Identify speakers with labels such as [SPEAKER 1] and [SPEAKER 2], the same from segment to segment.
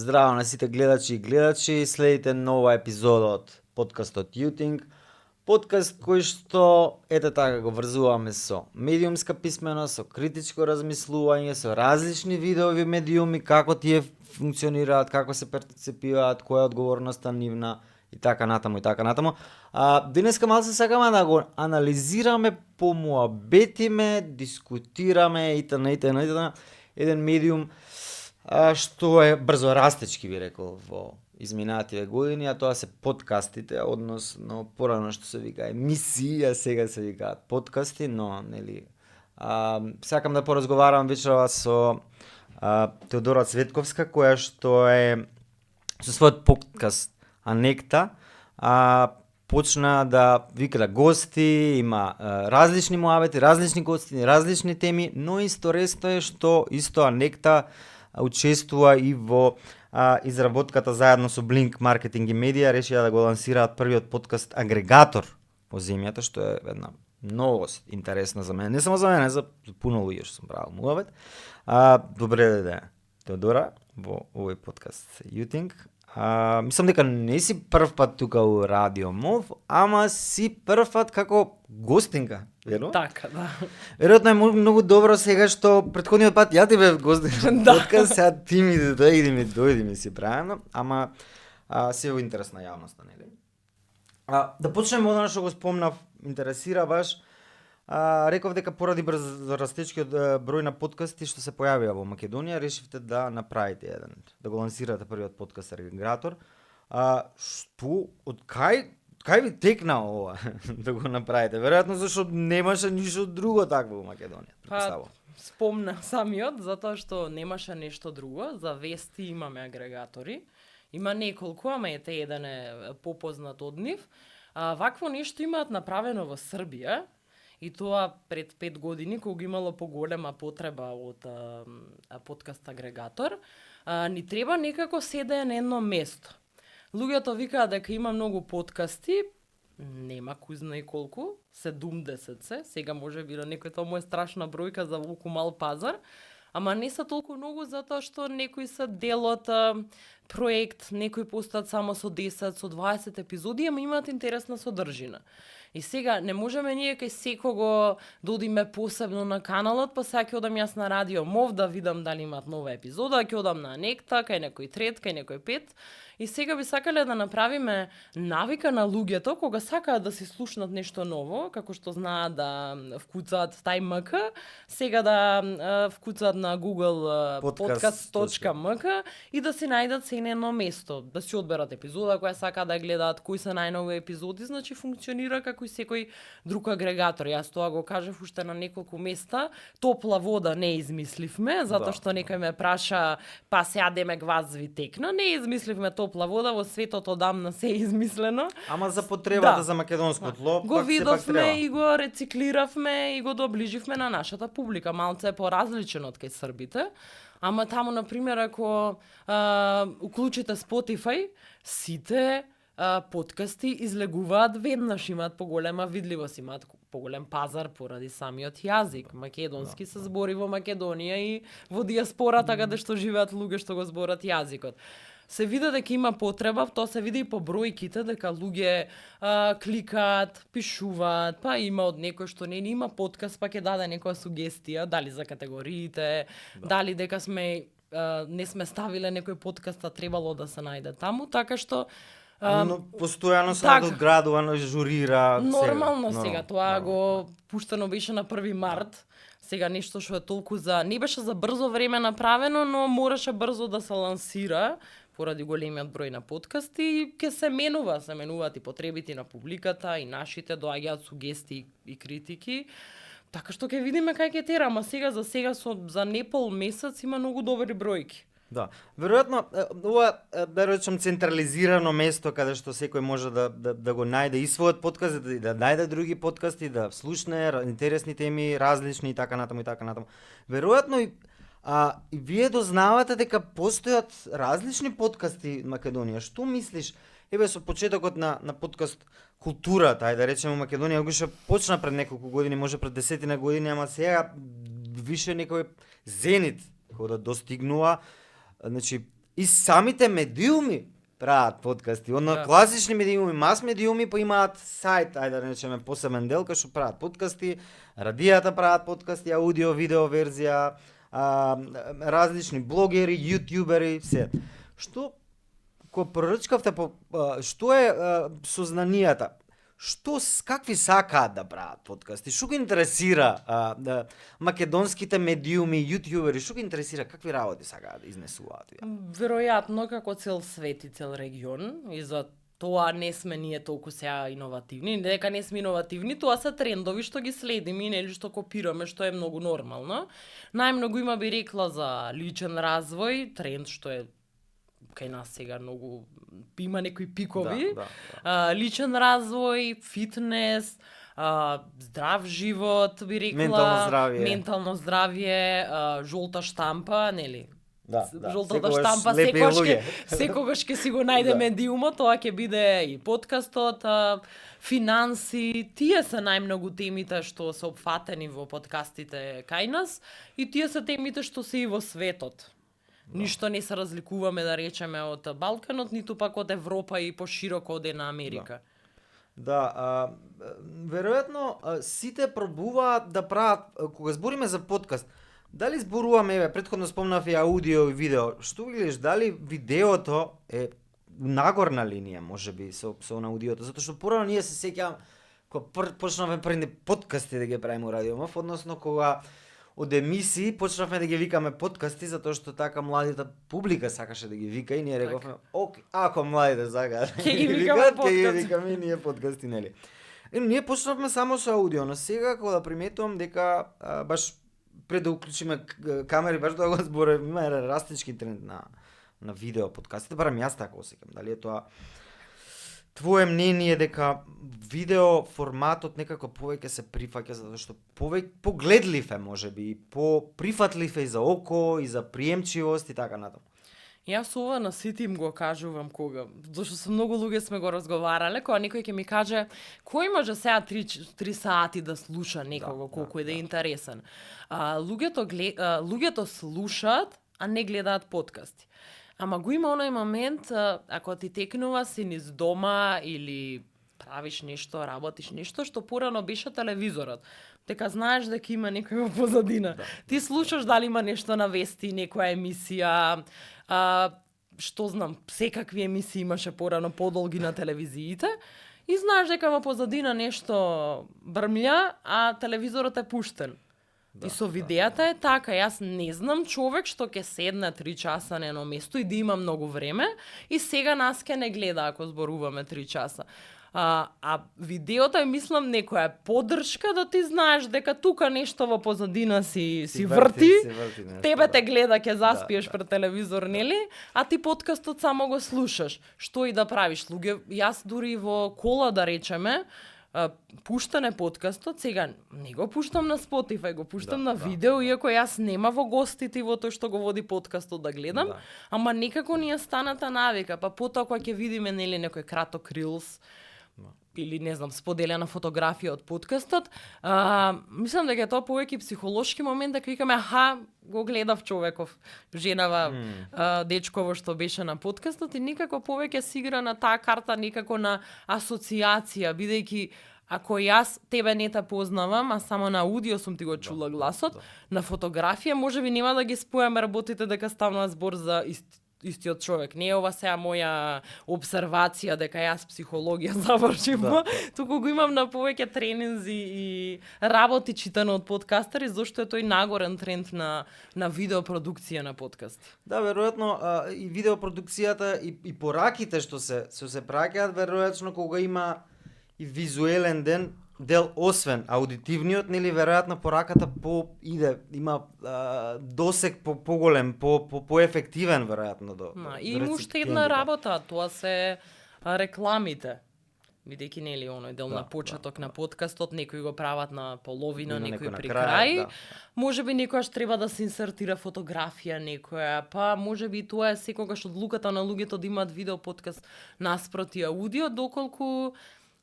[SPEAKER 1] Здраво на сите гледачи и гледачи, следите нова епизода од подкастот Youthing. Подкаст кој што, ете така го врзуваме со медиумска писменост, со критичко размислување, со различни видови медиуми, како тие функционираат, како се перцепираат, која е одговорноста нивна и така натаму и така натаму. Денеска малце сакаме да го анализираме, помуабетиме, дискутираме итн. Еден медиум што е брзо растечки, би рекол, во изминативе години, а тоа се подкастите, односно порано што се вика емисии, а сега се викаат подкасти, но нели сакам да поразговарам вечерва со Теодора Цветковска, која што е со својот подкаст Анекта, почна да вика гости, има различни муабети, различни гости, различни теми, но исторесто е што исто Анекта учествува и во изработката заедно со Blink Marketing и Медија, решија да го лансираат првиот подкаст агрегатор по земјата, што е една многу интересна за мене. Не само за мене, за пуно луѓе што сум правил муабет. Добре дојде, Теодора, во овој подкаст Youthing. Мислам дека не си прв пат тука у Радио Мов, ама си прв пат како гостинка, верно?
[SPEAKER 2] Така, да.
[SPEAKER 1] Веројатно е многу добро сега што претходниот пат ја ти бев гостин на подкаст, сега ти ми дојди ми си правилно, ама се во интерес на јавноста, нели? Да почнеме од она што го спомнав, интересира баш. Реков дека поради растечкиот број на подкасти што се појавија во Македонија, решивте да направите еден, да го лансирате првиот подкаст агрегатор. Што, од кај ви текна ова да го направите? Веројатно зашто немаше ништо друго такво во Македонија, претпоставувам.
[SPEAKER 2] Спомна самиот, затоа што немаше нешто друго, за вести имаме агрегатори. Има неколку, ама ете еден е попознат од нив. Вакво нешто имаат направено во Србија, и тоа пред 5 години, кога имало поголема потреба од подкаст агрегатор, ни треба некако седење на едно место. Луѓето викаат дека има многу подкасти, нема кој знае колку, 70 се, сега може би на некој тоа му е страшна бројка за волку мал пазар, ама не се толку многу затоа што некои се дел од проект, некои постат само со 10, со 20 епизоди, ама имаат интересна содржина. И сега не можеме ние кај секого да одиме посебно на каналот, па сега ќе одам јас на Радио Мов да видам дали имаат нова епизода, ќе одам на Анекта, кај некој трет, кај некој пет. И сега би сакале да направиме навика на луѓето кога сакаат да си слушнат нешто ново, како што знаат да вкуцаат TimeMK, сега да вкуцаат на Google podcast.mk и да си најдат се на едно место, да си одберат епизода која сакаат да гледаат, кои се најнови епизоди, значи функционира како и секој друг агрегатор. Јас тоа го кажав уште на неколку места, топла вода не измисливме, затоа што некој ме праша, па се јадеме гвазви текна, не измисливме топла вода, во светот одамна се е измислено.
[SPEAKER 1] Ама за потребата за македонско тло,
[SPEAKER 2] го видовме и го рециклиравме и го доближивме на нашата публика. Малце е поразличен од кај србите, ама таму, например, ако уклучите Spotify, сите подкасти излегуваат веднаш, имаат поголема видливост, имаат поголем пазар поради самиот јазик. Македонски се збори во Македонија и во диаспората каде што живеат луѓе што го зборат јазикот. Се види дека има потреба, тоа се види и по бројките, дека луѓе кликаат, пишуваат, па има од некој што не има подкаст, па ќе даде некоја сугестија, дали за категориите, дали дека не сме ставиле некој подкаст, а требало да се најде таму, така што
[SPEAKER 1] но постојано се надоградувано, журира.
[SPEAKER 2] Нормално сега, тоа го пуштено беше на 1 март. Сега нешто што е толку не беше за брзо време направено, но мораше брзо да се лансира поради големиот број на подкасти и ќе се менуваат и потребите на публиката и нашите, доаѓаат сугестии и критики. Така што ќе видиме кај ќе тера, ама сега за непол месец има многу добри бројки.
[SPEAKER 1] Да, веројатно ова да речем централизирано место каде што секој може да го најде и својот подкаст, да најде други подкасти, да слушне интересни теми, различни и така натаму и така натаму. Веројатно и вие дознавате дека постојат различни подкасти во Македонија. Што мислиш? Еве со почетокот на подкаст културата, ајде да речеме Македонија го почна пред неколку години, може пред 10 години, ама сега више некој зенит кој да достигнува. Значи И самите медиуми прават подкасти. Одно
[SPEAKER 2] Да.
[SPEAKER 1] класични медиуми, мас медиуми имаат сајт, ајде да речеме посебен дел кај што прават подкасти, радијата прават подкасти, аудио, видео верзија, различни блогери, јутјубери, се. Што кога порачкавте што е сознанијата? Какви сакаат да прават подкасти? Што ги интересира македонските медиуми, јутјубери, што ги интересира, какви работи сакаат да изнесуваат?
[SPEAKER 2] Веројатно како цел свет и цел регион, и за тоа не сме ние толку сега иновативни. Не дека не сме иновативни, тоа се трендови што ги следиме и нели што копираме, што е многу нормално. Најмногу има би рекла за личен развој, тренд што е кај нас сега многу има некои пикови. Личен развој, фитнес, здрав живот, би рекла, ментално здравје, жолта штампа, нели? Жолтата штампа секогаш ќе си го најде медиумот, тоа ќе биде и подкастот, финанси, тие се најмногу темите што се опфатени во подкастите кај нас и тие се темите што се и во светот. Ништо не се разликуваме, да речеме, од Балканот, ниту пак од Европа и пошироко од една Америка.
[SPEAKER 1] Да, веројатно сите пробуваат да прават, кога збориме за подкаст, дали зборуваме, претходно спомнав и аудио и видео, што гледаш, дали видеото е нагорна линија, можеби, со на аудиото, затоа што порано ние се сеќавам, кога почнавме први подкасти да ги правиме у Радио МФ, односно кога од емисии почнавме да ги викаме подкасти, затоа што така младите публика сакаше да ги вика и ние рековме, окей, ако младите сакаат
[SPEAKER 2] ќе ги викаме подкасти.
[SPEAKER 1] Ќе ги викаме ние подкасти, нели? Ние почнавме само со аудио, но сега кога да приметувам дека баш пред да уклучиме камери, баш да го зборам, има растички тренд на видео подкастите, барам јас така осеќам. Дали е тоа твое мнение дека видео форматот некако повеќе се прифаќа затоа што погледлив е можеби, поприфатлив е и за око, и за приемчивост и така натаму.
[SPEAKER 2] Јас ова на сите им го кажувам кога, зашто со многу луѓе сме го разговарале, кога некој ќе ми каже кој може сега 3 сати да слуша некого, колку е да е интересен. Луѓето слушаат, а не гледаат подкасти. Ама го има оној момент, ако ти текнува си низ дома или правиш нешто, работиш нешто, што порано беше телевизорот. Дека знаеш дека има некој во позадина. Ти слушаш дали има нешто на вести, некоја емисија, што знам, секакви емисии имаше порано подолги на телевизиите, и знаеш дека во позадина нешто брмља, а телевизорот е пуштен. И со видеата е така, јас не знам човек што ќе седне 3 часа на едно место и да има многу време и сега нас ќе не гледа ако зборуваме 3 часа. А видеото е, мислам, некоја поддршка да ти знаеш дека тука нешто во позадина си врти, тебе те гледа, ќе заспиеш пред телевизор, нели? А ти подкастот само го слушаш. Што и да правиш, луѓе, јас дури во кола, да речеме, пуштане подкастот, сега не го пуштам на Spotify, го пуштам на видео, иако јас нема во гостите во тој што го води подкастот да гледам, ама некако ни е станата навика, па потоа кога ќе видиме нели некој краток рилс, или не знам, споделена фотографија од подкастот, мислам дека тоа повеќе психолошки момент дека викаме го гледав човеков, женава, дечково што беше на подкастот и некако повеќе си игра на таа карта, некако на асоциација, бидејќи ако јас тебе не те познавам, а само на аудио сум ти го чула гласот, на фотографија можеби нема да ги спојаме работите дека ставува збор за истиот човек. Не е ова сега моја обсервација дека јас психологија завршив, туку го имам на повеќе тренинзи и работи читано од подкастери, зашто е тој нагорен тренд на видеопродукција на подкасти.
[SPEAKER 1] Да, веројатно и видеопродукцијата и пораките што се праќаат, веројатно кога има и визуелен дел освен аудитивниот, нели веројатно пораката има досег поголем, поефективен веројатно
[SPEAKER 2] и уште една работа, тоа се рекламите. Бидејќи нели оној дел на почеток на подкастот, некои го прават на половина, некои при крај. Можеби некојаш треба да се инсертира фотографија некоја, па можеби тоа е секогаш одлуката на луѓето да имаат видео подкаст наспроти аудио, доколку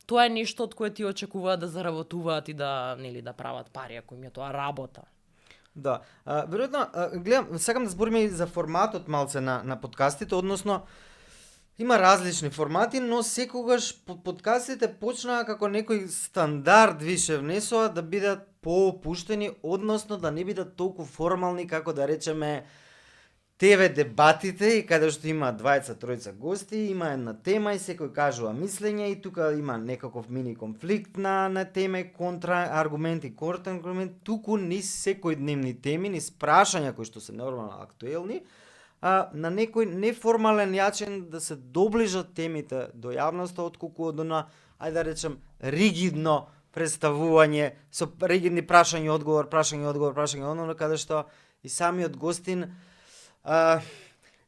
[SPEAKER 2] тоа е нешто од кое ти очекуваат да заработуваат и да прават пари, ако им е тоа работа.
[SPEAKER 1] Да. Веројатно, гледам, сакам да збориме и за форматот малце на подкастите, односно има различни формати, но секогаш подкастите почнаа како некој стандард више внесоа да бидат поопуштени, односно да не бидат толку формални како да речеме ТВ дебатите и каде што има двајца, тројца гости, има една тема и секој кажува мислење и тука има некаков мини конфликт на теме, контра аргумент и контра аргумент, туку ни секојдневни теми, ни прашања кои што се нормално актуелни, на некој неформален начин да се доближат темите до јавноста отколку од она, ајде да речем, ригидно представување со ригидни прашање одговор, каде што и самиот гостин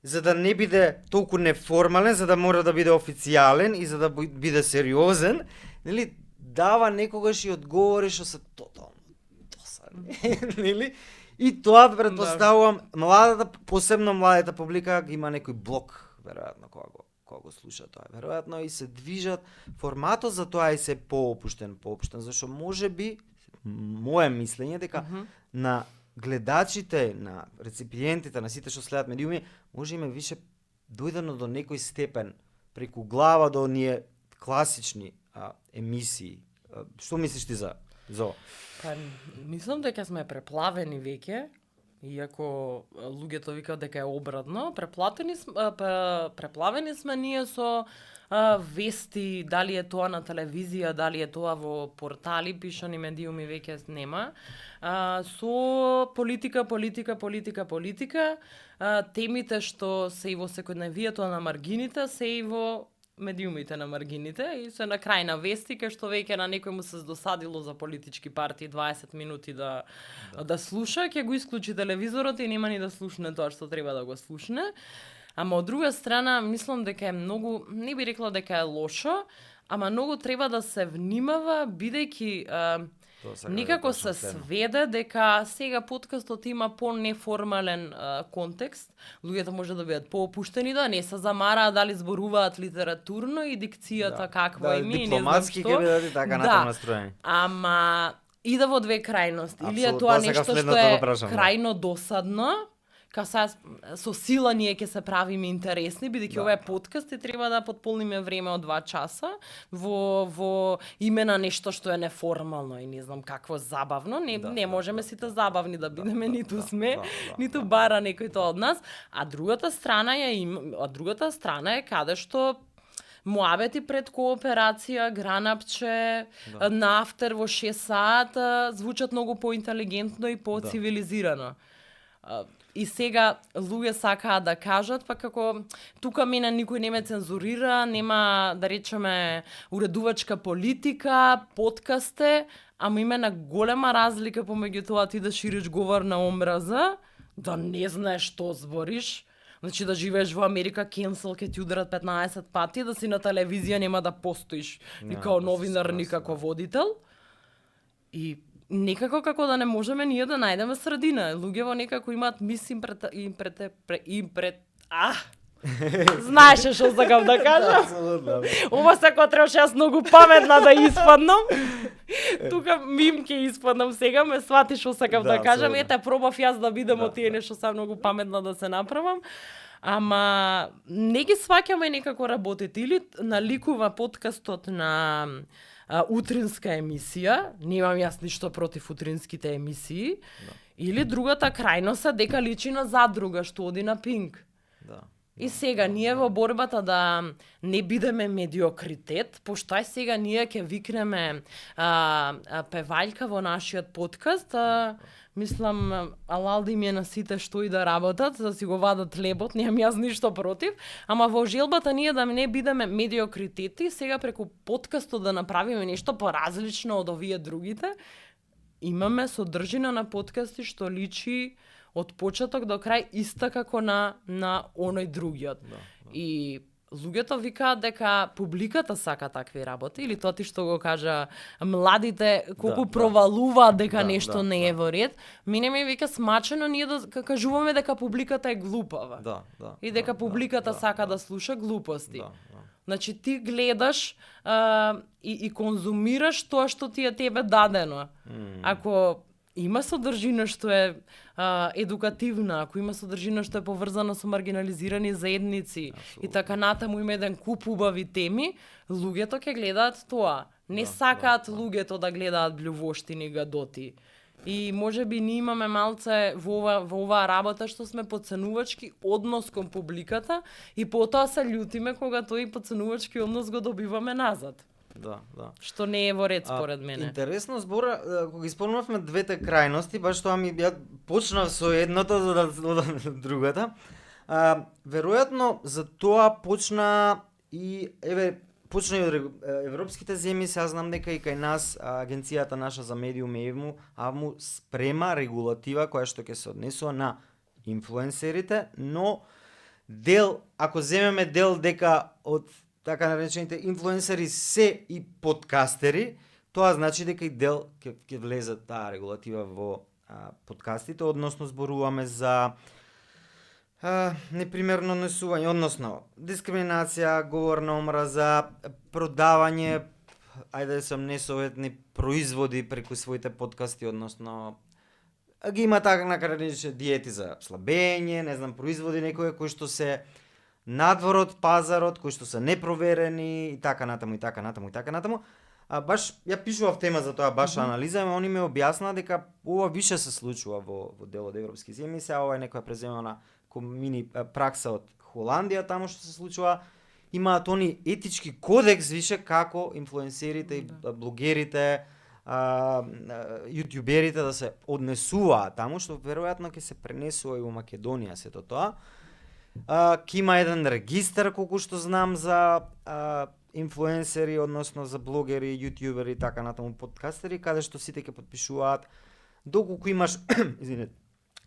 [SPEAKER 1] за да не биде толку неформален, за да мора да биде официјален и за да биде сериозен, нели, дава некогаш и одговори што се тотално досадни, нели? И тоа претпоставувам младата, посебно младата публика има некој блок, веројатно кога го слуша тоа, веројатно и се движат форматот за тоа и се поопуштен, зашто можеби мое мислење дека на гледачите, на реципиентите, на сите што следат медиуми, може име више дојдено до некој степен преку глава до оние класични емисии. Што мислиш ти за ова?
[SPEAKER 2] Па, мислам дека сме преплавени веќе, иако луѓето викаат дека е обратно. Преплавени сме ние со вести, дали е тоа на телевизија, дали е тоа во портали, пишани медиуми веќе нема. Со политика, темите што се и во секојдневието на маргините, се и во медиумите на маргините и се на крај на вести, кај што веќе на некој му се досадило за политички партии 20 минути да слуша, ќе го исклучи телевизорот и нема ни да слушне тоа што треба да го слушне. Ама од друга страна, мислам дека е многу, не би рекла дека е лошо, ама многу треба да се внимава, бидејќи некако се сведе дека сега подкастот има по-неформален контекст. Луѓето може да бидат поопуштени, да не се замараат дали зборуваат литературно и дикцијата каква им е,
[SPEAKER 1] дипломатски ќе бидат и така натаму настроени.
[SPEAKER 2] Ама иде во две крајности. Или е тоа нешто што е крајно досадно, као сега со сила ние ќе се правиме интересни, бидејќи ова е подкаст и треба да потполниме време од 2 часа во име на нешто што е неформално и не знам какво забавно. Не можеме сите забавни да бидеме, ниту сме, ниту бара некој тоа од нас. А другата страна е каде што муабети пред кооперација, гранапче, на афтер во 6 саат звучат многу поинтелигентно и поцивилизирано. И сега луѓе сакаат да кажат, па како тука мене никој не ме цензурира, нема да речеме уредувачка политика, подкасте, ама има една голема разлика помеѓу тоа ти да шириш говор на омраза, да не знаеш што збориш, значи да живееш во Америка, cancel ке ти ударат 15 пати, да си на телевизија нема да постоиш ни као новинар, ни како водител. И некако како да не можеме ние да најдеме средина. Луѓето некако имаат мис Знаеше што сакам да кажам. Ова секој требаше јас многу паметна да испаднам. Тука мим ќе испаднам сега, ме свати што сакам да кажам. Ете, пробав јас да бидам од тие нешто сам многу паметна да се направам. Ама не ги сваќаме некако работите. Или наликува подкастот на утринска емисија, немам јас ништо против утринските емисии, или другата крајност е дека личи на задруга што оди на Пинк. И сега ние во борбата да не бидеме медиокритет, пошто ај сега ние ќе викнеме певајка во нашиот подкаст, мислам алалди ми е на сите што и да работат, да си го вадат лебот, немам јас ништо против, ама во желбата ние да не бидеме медиокритети, сега преку подкастот да направиме нешто поразлично од овие другите, имаме содржина на подкасти што личи од почеток до крај иста како на оној другиот. И луѓето викаат дека публиката сака такви работи, или тоа ти што го кажа младите колку провалуваат дека нешто не е во ред. Мене ми вика смачено ние да кажуваме дека публиката е глупава. И дека публиката сака да слуша глупости. Значи ти гледаш и конзумираш тоа што ти е тебе дадено. Ако има содржина што е едукативна, ако има содржина што е поврзана со маргинализирани заедници и така натаму има еден куп убави теми, луѓето ќе гледаат тоа. Не сакаат луѓето да гледаат блювоштини, гадоти. И може би ние имаме малце во оваа работа што сме подценувачки однос кон публиката и потоа се љутиме кога тој подценувачки однос го добиваме назад.
[SPEAKER 1] Да.
[SPEAKER 2] Што не е во ред според мене.
[SPEAKER 1] Интересно збора, кога исполнувавме двете крајности, баш тоа ми ја почнав со едното за да одам до другата. Веројатно за тоа почна и почна и од европските земји, сега знам дека и кај нас агенцијата наша за медиуми АВМУ спрема регулатива која што ќе се однесува на инфлуенсерите, но ако земеме дел дека од така наречените инфлуенсери се и подкастери, тоа значи дека и дел ќе влезе таа регулатива во подкастите, односно зборуваме за непримерно однесување, односно дискриминација, говор на омраза, продавање, ајде да сум несоветни производи преку своите подкасти, односно ги има така наречени диети за слабење, не знам, производи некои кои што се надвор од пазарот, кои што се непроверени и така натаму. Баш ја пишував тема за тоа, баш анализа, они ме објасна дека ова више се случува во дел од европски земји, сега ова е некоја преземана мини пракса од Холандија, таму што се случува, имаат они етички кодекс више како инфлуенсерите и блогерите, јутјуберите да се однесуваат таму, што веројатно ќе се пренесува и во Македонија сето тоа. Ки има еден регистар, колку што знам, за инфлуенсери, односно за блогери, јутјубери и така натаму подкастери, каде што сите ќе потпишуваат доколку имаш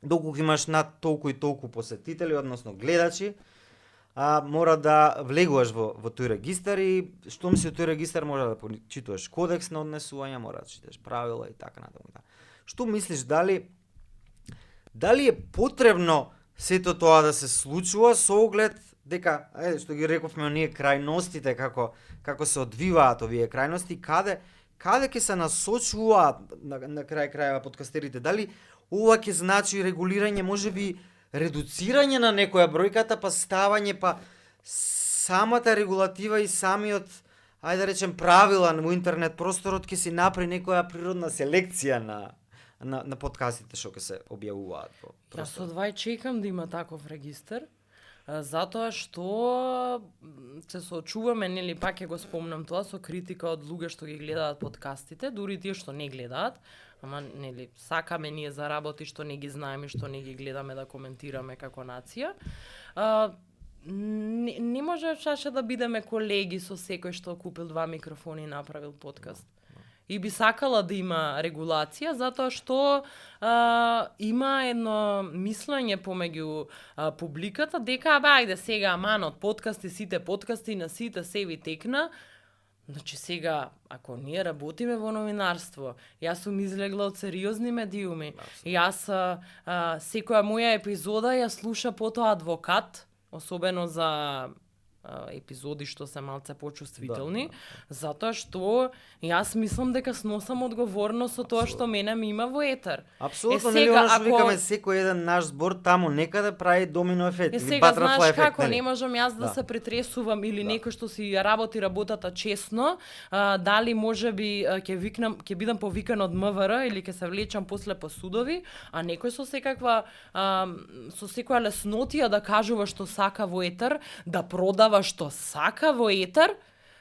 [SPEAKER 1] доколку имаш над толку и толку посетители, односно гледачи, мора да влегуваш во тој регистар и штом си во тој регистар мора да почитуваш кодекс на однесување, мора да читаш правила и така натаму. Што мислиш, дали е потребно сето тоа да се случува со оглед дека, што ги рековме оние крајностите, како се одвиваат овие крајности, каде ќе се насочуваат на крајва подкастерите? Дали ова ќе значи регулирање, можеби редуцирање на некоја бројката, па ставање, па самата регулатива и самиот, ајде да речем, правила во интернет просторот ќе си направи некоја природна селекција на подкастите што ќе се објавуваат во просторот.
[SPEAKER 2] Јас одвај чекам да има таков регистар, затоа што се соочуваме, нели, пак ќе го спомнам тоа, со критика од луѓе што ги гледаат подкастите, дури тие што не гледаат, ама нели сакаме ние за работи што не ги знаеме, што не ги гледаме да коментираме како нација. Не може шаше да бидеме колеги со секој што купил 2 микрофони и направил подкаст. И би сакала да има регулација, затоа што има едно мислење помеѓу публиката дека ајде сега аманот подкасти, сите подкасти на сите се ви текна. Значи сега, ако ние работиме во новинарство, јас сум излегла од сериозни медиуми, јас секоја моја епизода ја слуша потоа адвокат, особено за епизоди што се малце почувствителни, затоа што јас мислам дека сносам одговорност со тоа што мене ми има во етер.
[SPEAKER 1] Апсолутно, нели оно што викаме, секој еден наш збор таму некаде прави домино ефект.
[SPEAKER 2] Сега знаеш како, не можам јас да се притресувам или некој што си работи работата честно, дали можеби ќе бидам повикан од МВР или ќе се влечам после по судови, а некој со секоја леснотија да кажува што сака во етер, да продава што сака во етер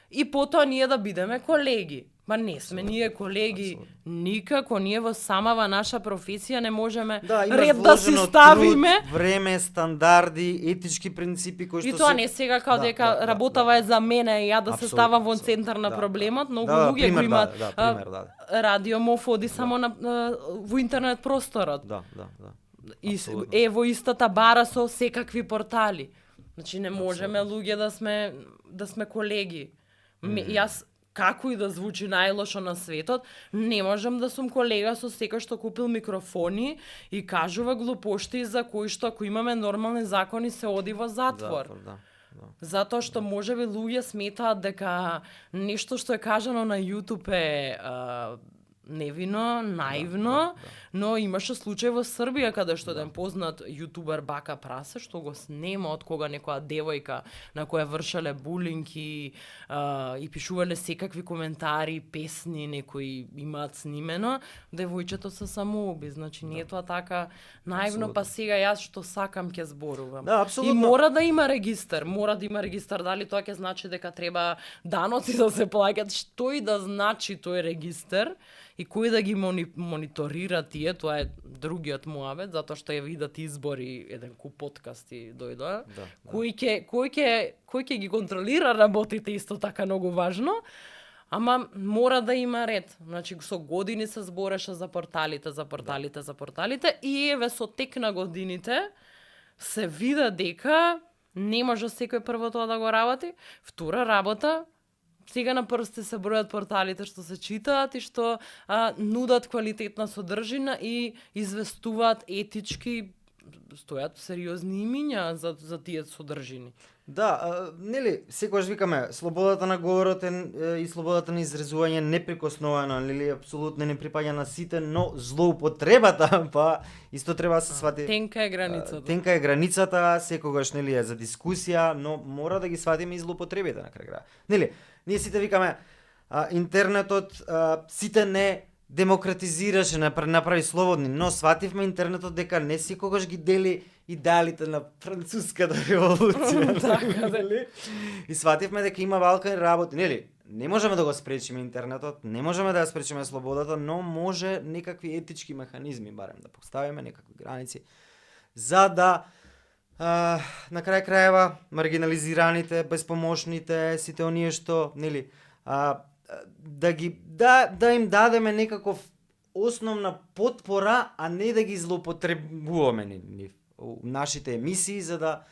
[SPEAKER 2] и потоа ние да бидеме колеги. Ма не сме ние колеги никако, ние во самава наша професија не можеме ред да си ставиме.
[SPEAKER 1] Труд, време, стандарди, етички принципи кои што
[SPEAKER 2] и тоа не сега као дека работава е за мене и ја да се ставам во центар на проблемот, многу луѓе го имаат. Радио МОФ оди само во интернет просторот. И е во истата бара со секакви портали. Значи не можеме луѓе да сме колеги. Јас како и да звучи најлошо на светот, не можам да сум колега со секој што купил микрофони и кажува глупошти за кои што ако имаме нормални закони се оди во затвор. Затоа што можеби луѓе сметаат дека нешто што е кажано на YouTube е невино, наивно, но имаше случај во Србија каде што еден познат јутубер Бака Прасе што го снема од кога некоја девојка на која вршеле булинг и пишувале секакви коментари, песни, некои имаат снимено, девојчето се самоуби, значи не е тоа така наивно, па сега јас што сакам ќе зборувам.
[SPEAKER 1] Да, апсолутно.
[SPEAKER 2] И мора да има регистар, дали тоа ќе значи дека треба даноци да се плаќаат, што и да значи тој регистар и кој да ги мониторира тие, тоа е другиот муабет, затоа што ја видат избори, еден куп подкасти дојдоа. Кој ќе ги контролира работите, исто така многу важно. Ама мора да има ред. Значи со години се збореше за порталите и еве со тек на годините се вида дека не може секој прво тоа да го работи. Втора работа, сега на прсти се бројат порталите што се читаат и што нудат квалитетна содржина и известуваат етички, стојат сериозни имиња за тие содржини.
[SPEAKER 1] Да, нели, секогаш викаме, слободата на говорот и слободата на изразување неприкосновена, нели, апсолутно не припаѓа на сите, но злоупотребата, па исто треба да се свати.
[SPEAKER 2] Тенка е границата.
[SPEAKER 1] Тенка е границата, секогаш нели е за дискусија, но мора да ги сватиме и злоупотребите на крај крај. Нели, ние сите викаме интернетот сите не демократизираше, направи слободни, но свативме интернетот дека не секогаш ги дели идеалите на француската револуција.
[SPEAKER 2] Така,
[SPEAKER 1] нели? И свативме дека има валкани работи, нели? Не можеме да го спречиме интернетот, не можеме да ја спречиме слободата, но може некакви етички механизми барем да поставиме, некакви граници, за да на крај крајева маргинализираните, безпомошните, сите оние што, нели, да им дадеме некаков основна потпора, а не да ги злоупотребуваме нашите емисии за да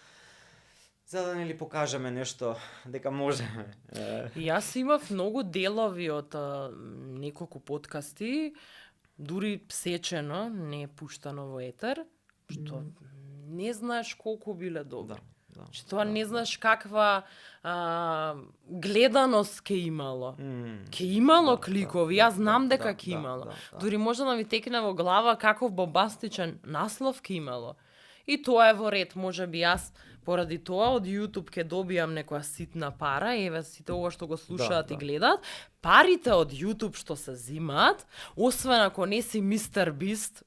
[SPEAKER 1] нели покажеме нешто дека можеме.
[SPEAKER 2] Јас имав многу делови од неколку подкасти, дури сечено, не пуштано во етер, што не знаеш колку биле добри. Че тоа не знаеш каква гледаност ке имало. Ке имало кликови, јас знам дека ке имало. Дури може да ми текне во глава каков бомбастичен наслов ке имало. И тоа е во ред, може би јас поради тоа од YouTube ке добијам некоја ситна пара, еве сите ова што го слушаат и гледаат, парите од YouTube што се зимаат, освен ако не си Мистер Бист,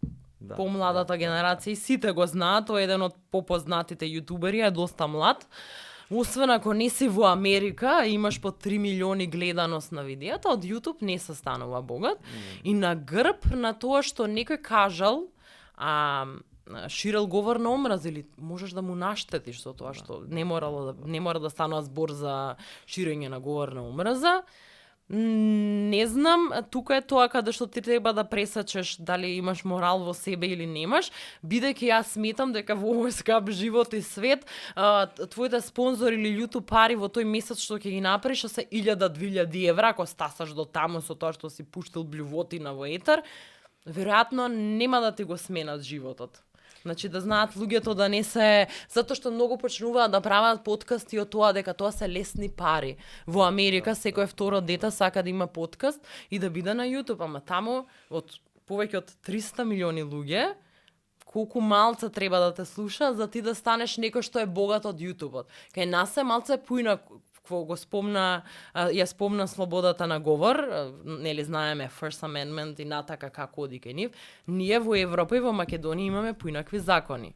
[SPEAKER 2] помладата генерација и сите го знаат, тој е еден од попознатите јутубери, е доста млад. Освен ако не си во Америка, имаш по 3 милиони гледаност на видеото, од YouTube не се станува богат. И на грб на тоа што некој кажал, ширел говор на омраз, или можеш да му наштетиш со тоа што не мора да станува збор за ширење на говор на омраза. Не знам, тука е тоа каде што ти треба да пресечеш дали имаш морал во себе или немаш, бидејќи јас сметам дека во овој скап живот и свет, твоите спонзори или YouTube пари во тој месец што ќе ги направиш се 1000-2000 евра, ако стасаш до таму со тоа што си пуштил блювотина во етер, веројатно нема да ти го сменат животот. Значи да знаат луѓето да не се, затоа што многу почнуваат да прават подкасти од тоа дека тоа се лесни пари. Во Америка секој второ дете сака да има подкаст и да биде на YouTube, ама таму од повеќе од 300 милиони луѓе, колку малце треба да те слуша за ти да станеш некој што е богат од YouTube-от. Кај нас е малце поина, го спомна, ја спомна слободата на говор, нели знаеме First Amendment и натака како оди кај нив, ние во Европа и во Македонија имаме поинакви закони.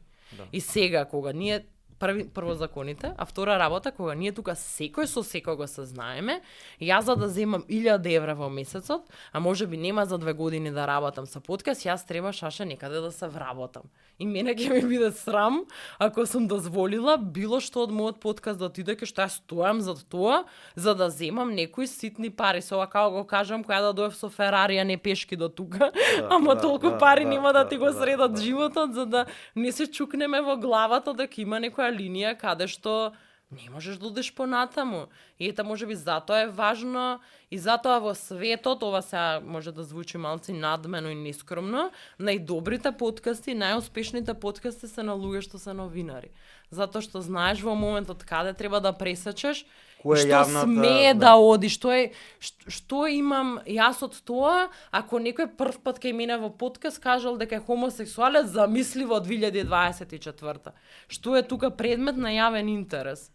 [SPEAKER 2] И сега кога ние прво законите, а втора работа кога ние тука секој со секој го се знаеме, јас за да земам 1000 евра во месецот, а може би нема за 2 години да работам со подкаст, јас треба шаше некаде да се вработам. И мене ќе ми биде срам ако сум дозволила било што од мојот подкаст да отиде кај што јас стојам за тоа, за да земам некои ситни пари. Со ова како го кажам, која да дојдев со Ферари, а не пешки до тука, ама толку пари нема да ти го средат животот, за да не се чукнеме во главата дека има некоја линија каде што не можеш да одиш понатаму. И ета може би затоа е важно и затоа во светот, ова сега може да звучи малци надмено и нескромно, најдобрите подкасти, најуспешните подкасти се на луѓе што се новинари. Затоа што знаеш во моментот каде треба да пресечеш
[SPEAKER 1] Која е
[SPEAKER 2] што
[SPEAKER 1] јавната...
[SPEAKER 2] смее да оди, што имам јас од тоа, ако некој прв пат кај мене во подкаст кажал дека е хомосексуалец, замисли во 2024. Што е тука предмет на јавен интерес?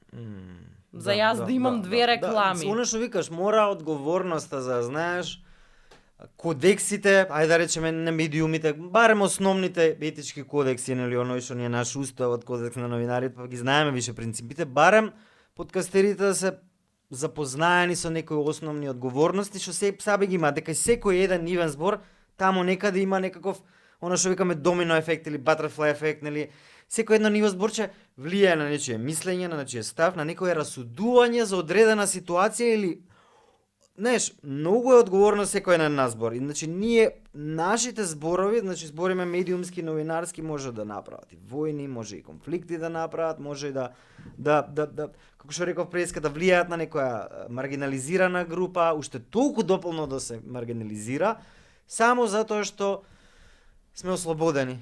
[SPEAKER 2] За јас да имам две реклами.
[SPEAKER 1] Оно што викаш, мора одговорноста за да знаеш кодексите, ајде да речеме на медиумите, барем основните етички кодекси, нели оној што ни е наш уставот, кодекс на новинарите, па ги знаеме више принципите, барем подкастерите да се запознаени со некои основни одговорности што се сабе ги има, дека секој еден нивен збор таму некаде има некаков оно што викаме домино ефект или butterfly ефект, нели секој едно ниво зборче влијае на нечие мислење, на нечие став, на некое расудување за одредена ситуација или знаеш, многу е одговорно секој на нас збор. Значи ние нашите зборови, значи збориме медиумски, новинарски, може да направат и војни, може и конфликти да направат, може и да како што реков преска, да влијаат на некоја маргинализирана група, уште толку дополно да се маргинализира, само затоа што сме ослободени,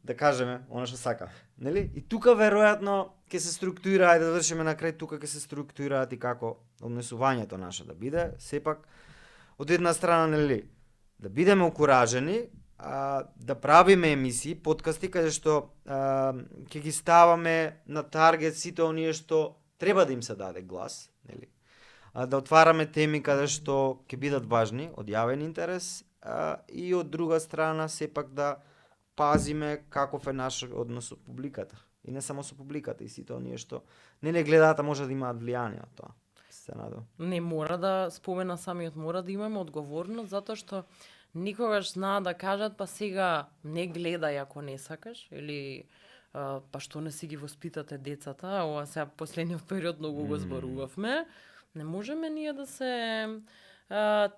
[SPEAKER 1] да кажеме она што сакаме, нели? И тука веројатно ќе се структуира, ајде да вршиме на крај, тука ќе се структурираат и како однесувањето наше да биде, сепак од една страна, нели, да бидеме окуражени, да правиме емисии, подкасти каде што ќе ги ставаме на таргет сите оние што треба да им се даде глас, нели? Да отвараме теми каде што ќе бидат важни од јавен интерес и од друга страна сепак да пазиме каков е наш однос со публиката. И не само со публиката, и сите оние што не гледаат, а може да имаат влијание од тоа. Се надам.
[SPEAKER 2] Не мора да спомена самиот, мора да имаме одговорност, затоа што никогаш знаат да кажат, па сега не гледај ако не сакаш, или па што не си ги воспитате децата, ова сега последниот период многу го зборувавме, не можеме ние да се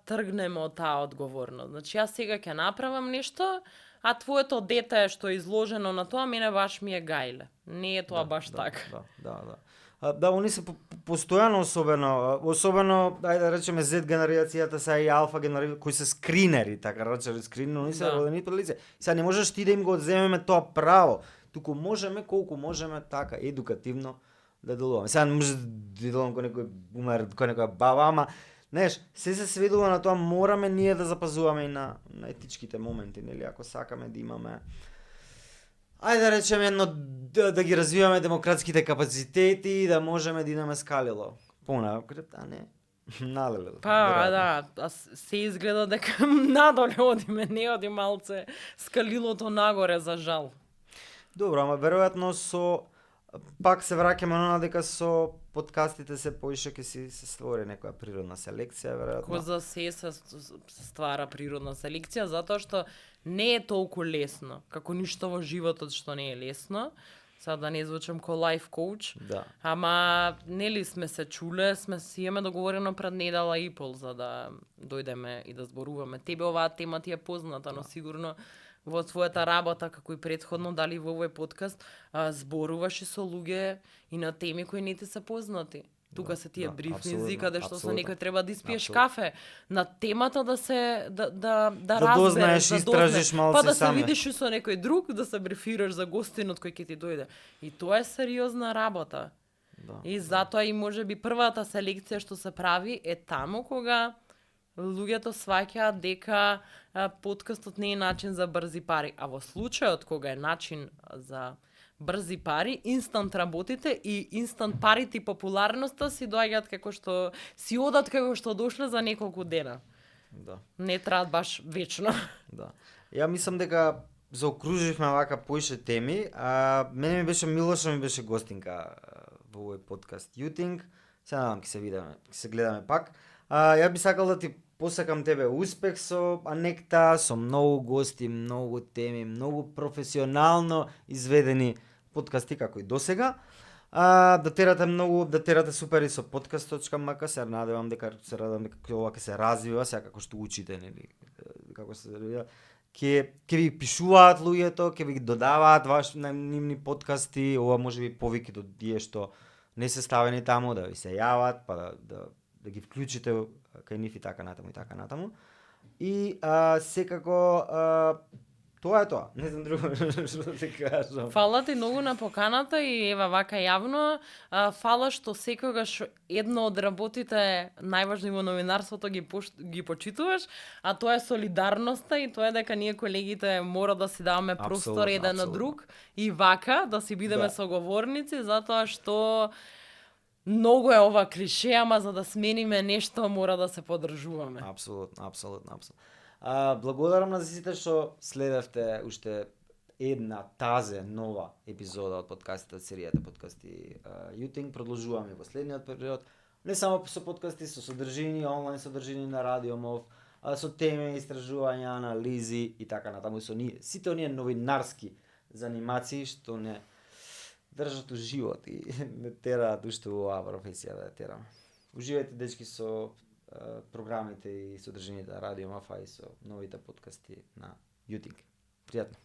[SPEAKER 2] тргнеме од таа одговорност. Значи јас сега ќе направам нешто, а твоето дете што е изложено на тоа, мене баш ми е гајле. Не е тоа баш така.
[SPEAKER 1] Да, они се постојано особено, ајде да речеме Z генерацијата, сега и алфа генерацијата, кои се скринери, така речени скринери, они се родени под лице. Сега не можеш ти да им го одземеме тоа право, туку можеме колку можеме така едукативно да делуваме. Сега не може да делувам кој некој бумер, кој некоја баба, ама знаеш, се сведува на тоа, мораме ние да запазуваме и на етичките моменти, нели, ако сакаме да имаме ајде да речеме едно да ги развиваме демократските капацитети и да можеме да идеме скалило. Понапред, а не налеле.
[SPEAKER 2] Па, да, се изгледа дека надоле одиме, не оди малце скалилото нагоре, за жал.
[SPEAKER 1] Добро, ама веројатно пак се враќаме на дека со подкастите се поише ќе се створи некоја природна селекција, веројатно.
[SPEAKER 2] Ко за се ствара природна селекција, затоа што не е толку лесно, како ништо во животот што не е лесно. Сега да не звучам ко лайф коуч,
[SPEAKER 1] да.
[SPEAKER 2] Ама нели сме се чуле, си имаме договорено пред недела и пол за да дојдеме и да зборуваме. Тебе оваа тема ти е позната, но сигурно во својата работа, како и претходно, дали во овој подкаст, зборуваш и со луѓе и на теми кои не ти се познати. Тука се тие брифинзи, каде што со некој треба да испиеш кафе. На темата да се да
[SPEAKER 1] разбереш, да истражиш малце
[SPEAKER 2] па да се
[SPEAKER 1] саме.
[SPEAKER 2] видиш со некој друг, да се брифираш за гостинот кој ќе ти дојде. И тоа е сериозна работа.
[SPEAKER 1] Да.
[SPEAKER 2] И затоа и можеби првата селекција што се прави е таму кога луѓето сваќаат дека подкастот не е начин за брзи пари, а во случајот кога е начин за брзи пари, инстант работите и инстант парите и популарноста си доаѓаат како што си одат како што дошле за неколку дена.
[SPEAKER 1] Да.
[SPEAKER 2] Не траат баш вечно.
[SPEAKER 1] Да. Ја мислам дека заокруживме вака поише теми, мене ми беше Милоша, ми беше гостинка во овој подкаст Ютинг. Се надам ќе се видиме, ќе се гледаме пак. Ја би сакал да ти посакам тебе успех со Анекта, со многу гости, многу теми, многу професионално изведени подкасти како и досега. Да терате супер и со podcast.mk, се радевам дека ова ќе се развива, сега како што учите, нели, како се развива. Ќе ви пишуваат луѓето, ќе ви додаваат ваши нивни подкасти, ова можеби повеќе до тие што не се ставени таму, да ви се јават, па да ги вклучите кај нив и така натаму и така натаму. И секако Тоа е тоа. Не знам друго што да ти кажам.
[SPEAKER 2] Фала ти многу на поканата и ева вака јавно. Фала што секогаш едно од работите најважни во новинарството ги почитуваш, а тоа е солидарноста и тоа е дека ние колегите мора да си даваме простор
[SPEAKER 1] Апсолутно,
[SPEAKER 2] еден на
[SPEAKER 1] апсолутно.
[SPEAKER 2] друг и вака да си бидеме
[SPEAKER 1] Да.
[SPEAKER 2] соговорници затоа што многу е ова клише, ама за да смениме нешто мора да се поддржуваме.
[SPEAKER 1] Апсолутно, апсолутно, апсолутно. Благодарам на сите што следевте уште една тазе нова епизода од подкастите од серијата подкасти Јутинг. Продолжуваме во следниот период. Не само со подкасти, со содржини, онлайн содржини на Радио Мов, со теми, истражувања, анализи и така натаму со сите оние новинарски занимации што не држат у живот и не тераат уште во оваа професија да ја тераме. Уживајте, дечки, со програмите и содржините на Радио Мафа и со новите подкасти на Јутинг. Пријатно!